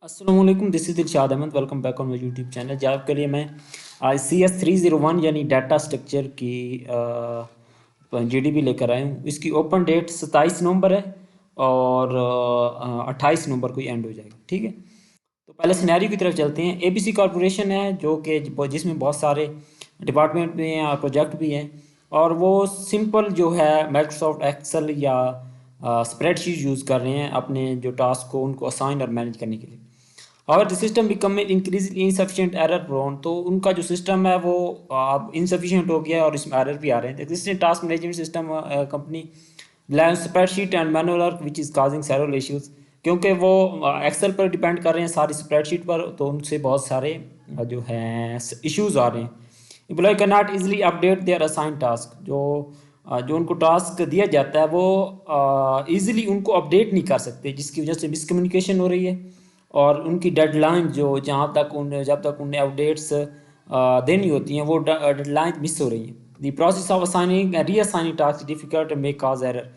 अस्सलामुअलैकुम, this is Dilshad Ahmad. Welcome back on my YouTube channel. जहाँ आपके लिए मैं आज CS301 यानी डाटा स्ट्रक्चर की GDB लेकर आया हूँ। इसकी ओपन डेट 27 नवंबर है और 28 नवंबर को ही एंड हो जाएगा। ठीक है, तो पहले सिनेरियो की तरफ चलते हैं। ABC कॉरपोरेशन है जो कि जिसमें बहुत सारे डिपार्टमेंट भी हैं और प्रोजेक्ट भी हैं, और वो सिंपल जो है माइक्रोसॉफ्ट एक्सेल या स्प्रेडशीट यूज़ कर रहे हैं अपने जो टास्क को उनको असाइन और मैनेज करने के लिए। और the system become increase insufficient error prone, तो उनका जो सिस्टम है वो अब इनसफिशिएंट हो गया है और इसमें एरर भी आ रहे हैं। Existing task management system company rely spreadsheet and manual work which is causing several issues, क्योंकि वो एक्सेल पर डिपेंड कर रहे हैं सारी स्प्रेडशीट पर, तो उनसे बहुत सारे जो हैं इश्यूज आ रहे हैं। Employ can not easily update their assign task, जो उनको टास्क दिया जाता है वो ईज़िली उनको अपडेट नहीं कर सकते, जिसकी वजह से मिसकम्युनिकेशन हो रही है। और उनकी डेडलाइन जो जब तक उन्हें अपडेट्स देनी होती हैं वो डेडलाइन मिस हो रही हैं। The process of assigning reassigning task difficult may cause error,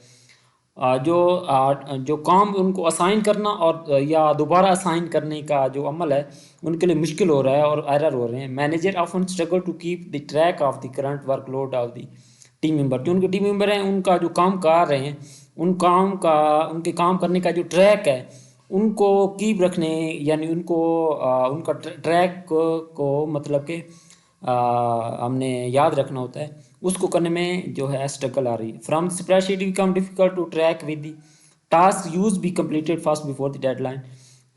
जो काम उनको असाइन करना और या दोबारा असाइन करने का जो अमल है उनके लिए मुश्किल हो रहा है और एरर हो रहे हैं। Manager often struggle to keep the track of the current workload of the team member, जो उनके टीम मेंबर हैं उनका जो काम कर रहे हैं उनके काम करने का जो ट्रैक है उनको कीप रखने, यानी उनका ट्रैक को मतलब कि हमने याद रखना होता है, उसको करने में जो है स्ट्रगल आ रही है। From spreadsheet become difficult to track with the task use be completed fast before the deadline,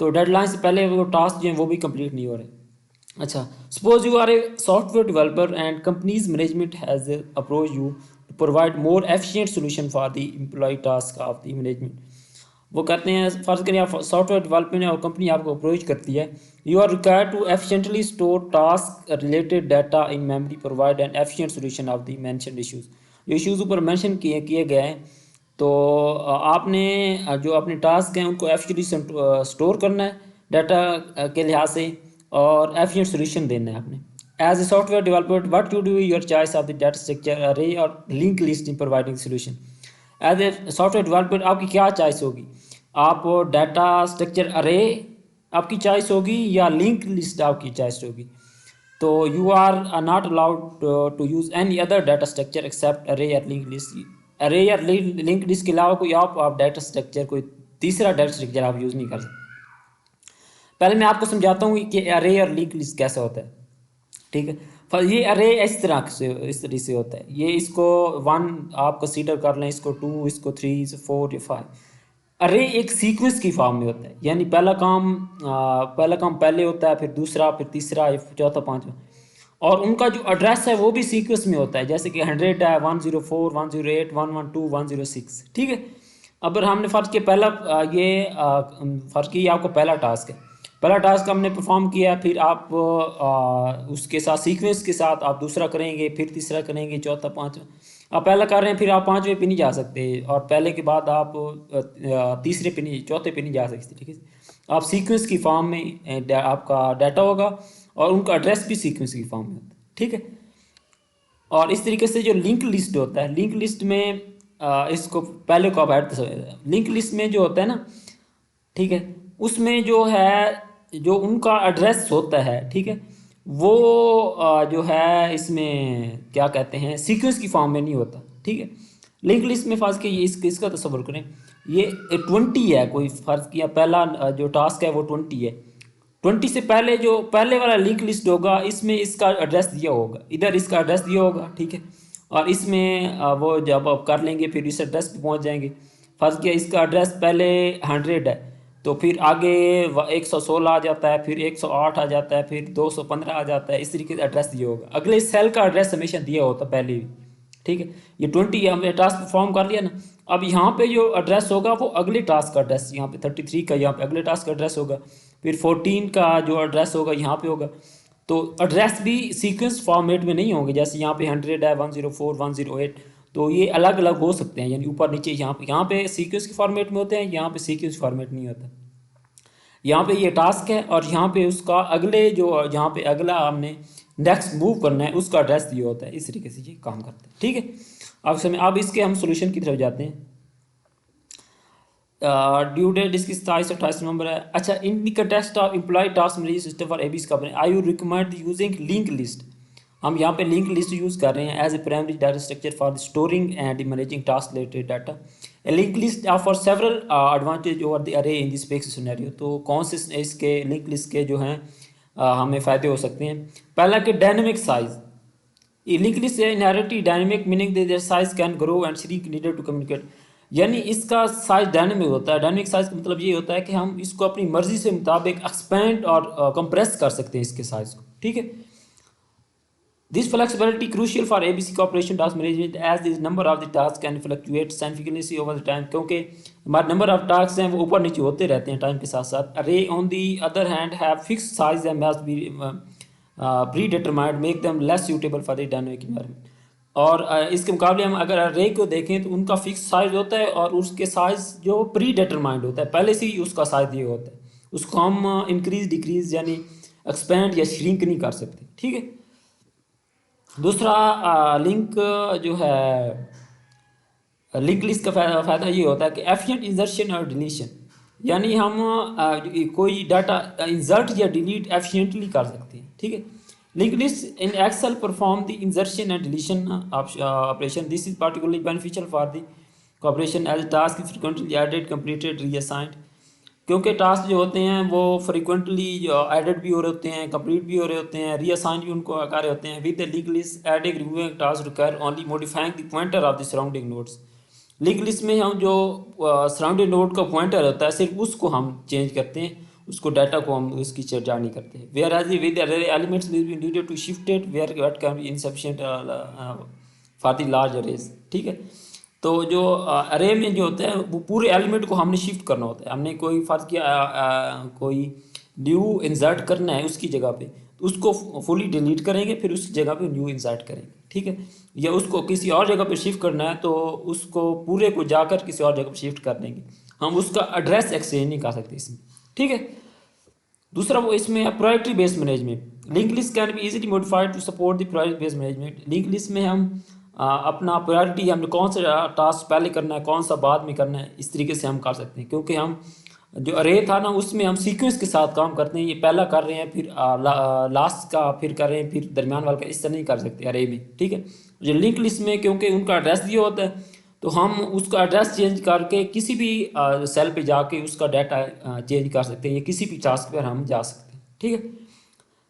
तो डेडलाइन से पहले वो टास्क जो हैं वो भी कंप्लीट नहीं हो रहे। अच्छा, suppose you are a software developer and company's management has approach you to provide more efficient solution for the employ task of the management. वो कहते हैं फर्ज करिए आप सॉफ्टवेयर डेवलपमेंट और कंपनी आपको अप्रोच करती है। You are required to efficiently store task related data in memory, provide an efficient solution of the mentioned issues. जो इश्यूज ऊपर मेंशन किए किए गए हैं, तो आपने जो अपने टास्क हैं उनको एफिशिएंटली स्टोर करना है डाटा के लिहाज से, और एफिशिएंट सोल्यूशन देना है आपने। As a software developer what you do your choice of the data structure array और link list in providing solution. As a software developer आपकी क्या चॉइस होगी? आप डाटा स्ट्रक्चर अरे आपकी चॉइस होगी या लिंक लिस्ट आपकी चॉइस होगी? तो you are not allowed to use any other data structure except array या लिंक लिस्ट। अरे या लिंक लिस्ट के अलावा कोई आप डाटा स्ट्रक्चर, कोई तीसरा डाटा स्ट्रक्चर आप यूज़ नहीं कर सकते। पहले मैं आपको समझाता हूँ कि अरे और लिंक लिस्ट कैसा होता है। ठीक है, पर ये अरे इस तरीके से होता है। ये इसको 1 आप कंसीडर कर लें, इसको 2, इसको 3, 4 या 5। अरे एक सीक्वेंस की फॉर्म में होता है, यानी पहला काम पहले होता है, फिर दूसरा, फिर तीसरा, चौथा, पांचवा। और उनका जो एड्रेस है वो भी सीक्वेंस में होता है, जैसे कि 100 है, 104, 108, 112, 106। ठीक है, अगर हमने फ़र्ज़ किया फ़र्ज़ किया आपको पहला टास्क है, पहला टास्क हमने परफॉर्म किया, फिर आप उसके साथ सीक्वेंस के साथ आप दूसरा करेंगे, फिर तीसरा करेंगे, चौथा, पाँचवा। आप पहला कर रहे हैं, फिर आप पाँचवें पे नहीं जा सकते, और पहले के बाद आप तीसरे पे नहीं, चौथे पे नहीं जा सकते। ठीक है, आप सीक्वेंस की फॉर्म में आपका डाटा होगा और उनका एड्रेस भी सीक्वेंस की फॉर्म में होता है। ठीक है, और इस तरीके से जो लिंक लिस्ट होता है, लिंक लिस्ट में इसको पहले को आप ऐड, लिंक लिस्ट में जो होता है ना, ठीक है, उसमें जो है जो उनका एड्रेस होता है, ठीक है, वो जो है इसमें क्या कहते हैं सीक्वेंस की फॉर्म में नहीं होता। ठीक है, लिंक लिस्ट में फ़र्ज़ किया इसका तसव्वुर करें, ये 20 है, कोई फ़र्ज़ किया पहला जो टास्क है वो 20 है। 20 से पहले जो पहले वाला लिंक लिस्ट होगा इसमें इसका एड्रेस दिया होगा, इधर इसका एड्रेस दिया होगा। ठीक है, और इसमें वो जब आप कर लेंगे फिर इस एड्रेस पे पहुंच जाएंगे। फर्स्ट किया इसका एड्रेस पहले 100 है, तो फिर आगे 116 आ जाता है, फिर 108 आ जाता है, फिर 215 आ जाता है। इस तरीके से एड्रेस दिया होगा, अगले सेल का एड्रेस हमेशा दिया होता पहले भी। ठीक है, ये 20 हमने टास्क परफॉर्म कर लिया ना, अब यहाँ पे जो एड्रेस होगा वो अगले टास्क का एड्रेस, यहाँ पे 33 का यहाँ पे अगले टास्क का एड्रेस होगा, फिर 14 का जो एड्रेस होगा यहाँ पे होगा। तो एड्रेस भी सीक्वेंस फॉर्मेट में नहीं होंगे, जैसे यहाँ पे 100 है, 104, 108, तो ये अलग अलग हो सकते हैं, यानी ऊपर नीचे। यहाँ पे सीक्वेंस के फॉर्मेट में होते हैं, यहाँ पे सीक्वेंस फॉर्मेट नहीं होता। यहाँ पे ये टास्क है और यहाँ पे उसका अगले जो यहाँ पे अगला हमने नेक्स्ट मूव करना है उसका एड्रेस दिया होता है। इस तरीके से ये काम करता है। ठीक है, अब इसके हम सोल्यूशन की तरफ जाते हैं। ड्यू डेट इसकी 27-28 नवंबर है। अच्छा, in the context of employ task management system for ABC company I you recommend using link list. हम यहाँ पे लिंक लिस्ट यूज़ कर रहे हैं as a primary data structure for storing and managing task related data. A link list offer several advantage over the array in this space scenario. तो कौन से इसके लिंक लिस्ट के जो हैं हमें फ़ायदे हो सकते हैं। पहला कि dynamic size. Link list inherently dynamic meaning their size can grow and shrink needed to communicate. यानी इसका साइज डायनेमिक होता है। डायनेमिक साइज का मतलब ये होता है कि हम इसको अपनी मर्जी से मुताबिक एक्सपेंड और कंप्रेस कर सकते हैं इसके साइज को। ठीक है। This flexibility crucial for ABC corporation task management as the number of the tasks can fluctuate significantly over the time, क्योंकि हमारे नंबर ऑफ टास्क हैं वो ऊपर नीचे होते रहते हैं टाइम के साथ साथ। Array on the other hand have fixed size and must be predetermined, make them less suitable for the dynamic environment। और इसके मुकाबले हम अगर array को देखें तो उनका फिक्स साइज होता है और उसके साइज जो प्री डिटरमाइंड होता है, पहले से ही उसका साइज ये होता है, उसको हम इंक्रीज डिक्रीज यानी एक्सपेंड या श्रिंक नहीं कर सकते। ठीक है। दूसरा लिंक जो है लिंक लिस्ट का फ़ायदा ये होता है कि एफिशिएंट इंसर्शन और डिलीशन। यानी हम कोई डाटा इंसर्ट या डिलीट एफिशिएंटली कर सकते हैं। ठीक है। Link list in excel perform the insertion and deletion operation. This is particularly beneficial for the corporation as task frequently added completed reassigned. क्योंकि टास्क जो होते हैं वो फ्रिक्वेंटली एडेड भी हो रहे होते हैं, कंप्लीट भी हो रहे होते हैं, रीअसाइन भी उनको कर रहे होते हैं। With the link list adding removing task require only modifying the pointer of the surrounding nodes. Link list में हम जो सराउंडिंग नोड का पॉइंटर होता है सिर्फ उसको हम चेंज करते हैं, उसको डाटा को हम उसकी चर्चा नहीं करते। Whereas with elements will be needed to shift it where what can be insufficient for the large arrays. ठीक है। तो जो अरे में जो होता है वो पूरे एलिमेंट को हमने शिफ्ट करना होता है। हमने कोई फर्ज किया कोई न्यू इंसर्ट करना है उसकी जगह पे, तो उसको फुली डिलीट करेंगे, फिर उस जगह पे न्यू इंसर्ट करेंगे। ठीक है। या उसको किसी और जगह पे शिफ्ट करना है तो उसको पूरे को जाकर किसी और जगह पे शिफ्ट कर देंगे। हम उसका एड्रेस एक्सचेंज नहीं कर सकते इसमें। ठीक है। दूसरा वो इसमें है priority based management. Link list can be easily modified to support the priority based management. Link list में हम अपना प्रायोरिटी हमने कौन सा टास्क पहले करना है कौन सा बाद में करना है इस तरीके से हम कर सकते हैं। क्योंकि हम जो अरे था ना उसमें हम सीक्वेंस के साथ काम करते हैं, ये पहला कर रहे हैं फिर लास्ट का फिर कर रहे हैं फिर दरमियान वाला का, इस तरह नहीं कर सकते अरे में। ठीक है। जो लिंक लिस्ट में क्योंकि उनका एड्रेस दिया होता है तो हम उसका एड्रेस चेंज करके किसी भी सेल पे जाके उसका डाटा चेंज कर सकते हैं, या किसी भी टास्क पर हम जा सकते हैं। ठीक है।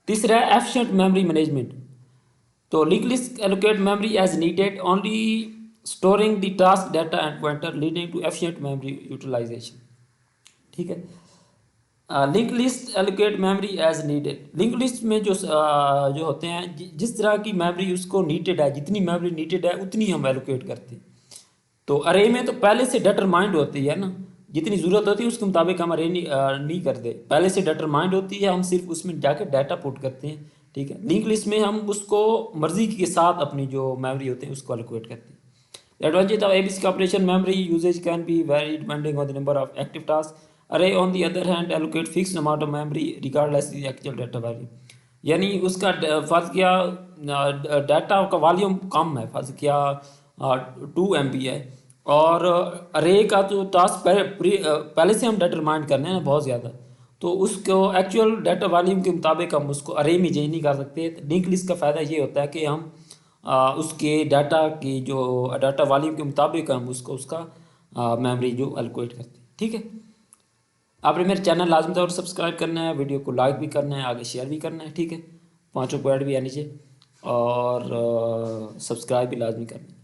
तीसरा है एफिशिएंट मेमोरी मैनेजमेंट। तो link list allocate memory as needed, only storing the task data and pointer leading to efficient memory utilization। ठीक है। Link list allocate memory as needed। Link list में जो होते हैं जिस तरह की मेमोरी उसको नीडेड है, जितनी मेमोरी नीडेड है उतनी हम एलोकेट करते हैं। तो अरे में तो पहले से डिटरमाइंड होती है ना, जितनी ज़रूरत होती है उसके मुताबिक हम अरे नहीं करते, पहले से डिटरमाइंड होती है, हम सिर्फ उसमें जाके डाटा पुट करते हैं। ठीक है। लिंक लिस्ट में हम उसको मर्जी के साथ अपनी जो मेमोरी होते हैं उसको एलोकेट करते हैं। एडवांटेज ऑफ एबीसी का operation memory usage can be very depending on the number of active task. Arrays on the other hand allocate fix amount of memory regardless the actual data value. यानी उसका फर्ज किया data का volume कम है, फर्ज किया 2 MB है, और अरे का जो टास्क पहले से हम डिटरमाइन करने हैं ना बहुत ज़्यादा, तो उसको एक्चुअल डाटा वॉल्यूम के मुताबिक हम उसको अरे में चेंज नहीं कर सकते। लिंक लिस्ट का फ़ायदा ये होता है कि हम उसके डाटा की जो डाटा वॉल्यूम के मुताबिक हम उसको उसका मेमोरी जो एलोकेट करते हैं। ठीक है। आपने मेरे चैनल लाजमी तौर पर सब्सक्राइब करना है, वीडियो को लाइक भी करना है, आगे शेयर भी करना है। ठीक है। 5 पॉइंट भी है नीचे, और सब्सक्राइब भी लाजमी करना है।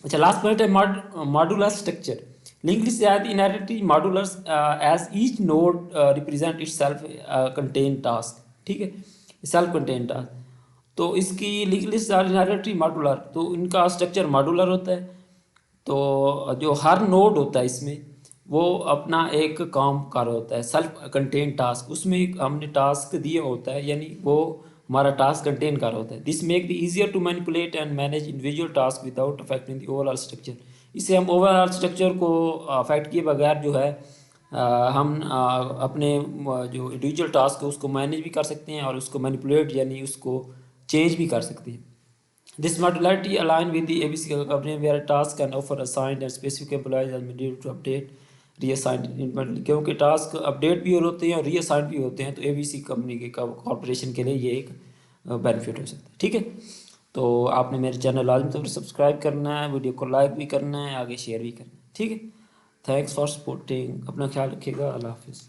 अच्छा, लास्ट पॉइंट है मॉड्यूलर स्ट्रक्चर। लिंक लिस्ट आती inherently modulars as each node represent itself contain task. ठीक है। सेल्फ कंटेन टास्क, तो इसकी link list are inherently modular, तो इनका स्ट्रक्चर मॉड्यूलर होता है। तो जो हर नोड होता है इसमें वो अपना एक काम कर रहा होता है, सेल्फ कंटेन टास्क, उसमें हमने टास्क दिया होता है, यानी वो हमारा टास्क कंटेन कर रहा होता है। This make the easier to manipulate and manage individual task without affecting the overall structure. इससे हम ओवरऑल स्ट्रक्चर को अफेक्ट किए बगैर जो है हम अपने जो इंडिविजुअल टास्क है उसको मैनेज भी कर सकते हैं और उसको मैनिपुलेट यानी उसको चेंज भी कर सकते हैं। This modularity align with the ABC company where a task can offer assigned and specific employees are needed to update reassign intermittently, क्योंकि टास्क अपडेट भी होते हैं और रीअसाइन भी होते हैं, तो एबीसी कंपनी के कॉर्पोरेशन के लिए ये एक बेनिफिट हो सकता है। ठीक है, तो आपने मेरे चैनल लाजमी तौर पर सब्सक्राइब करना है, वीडियो को लाइक भी करना है, आगे शेयर भी करना है। ठीक है, थैंक्स फॉर सपोर्टिंग, अपना ख्याल रखिएगा, अल्लाह हाफिज़।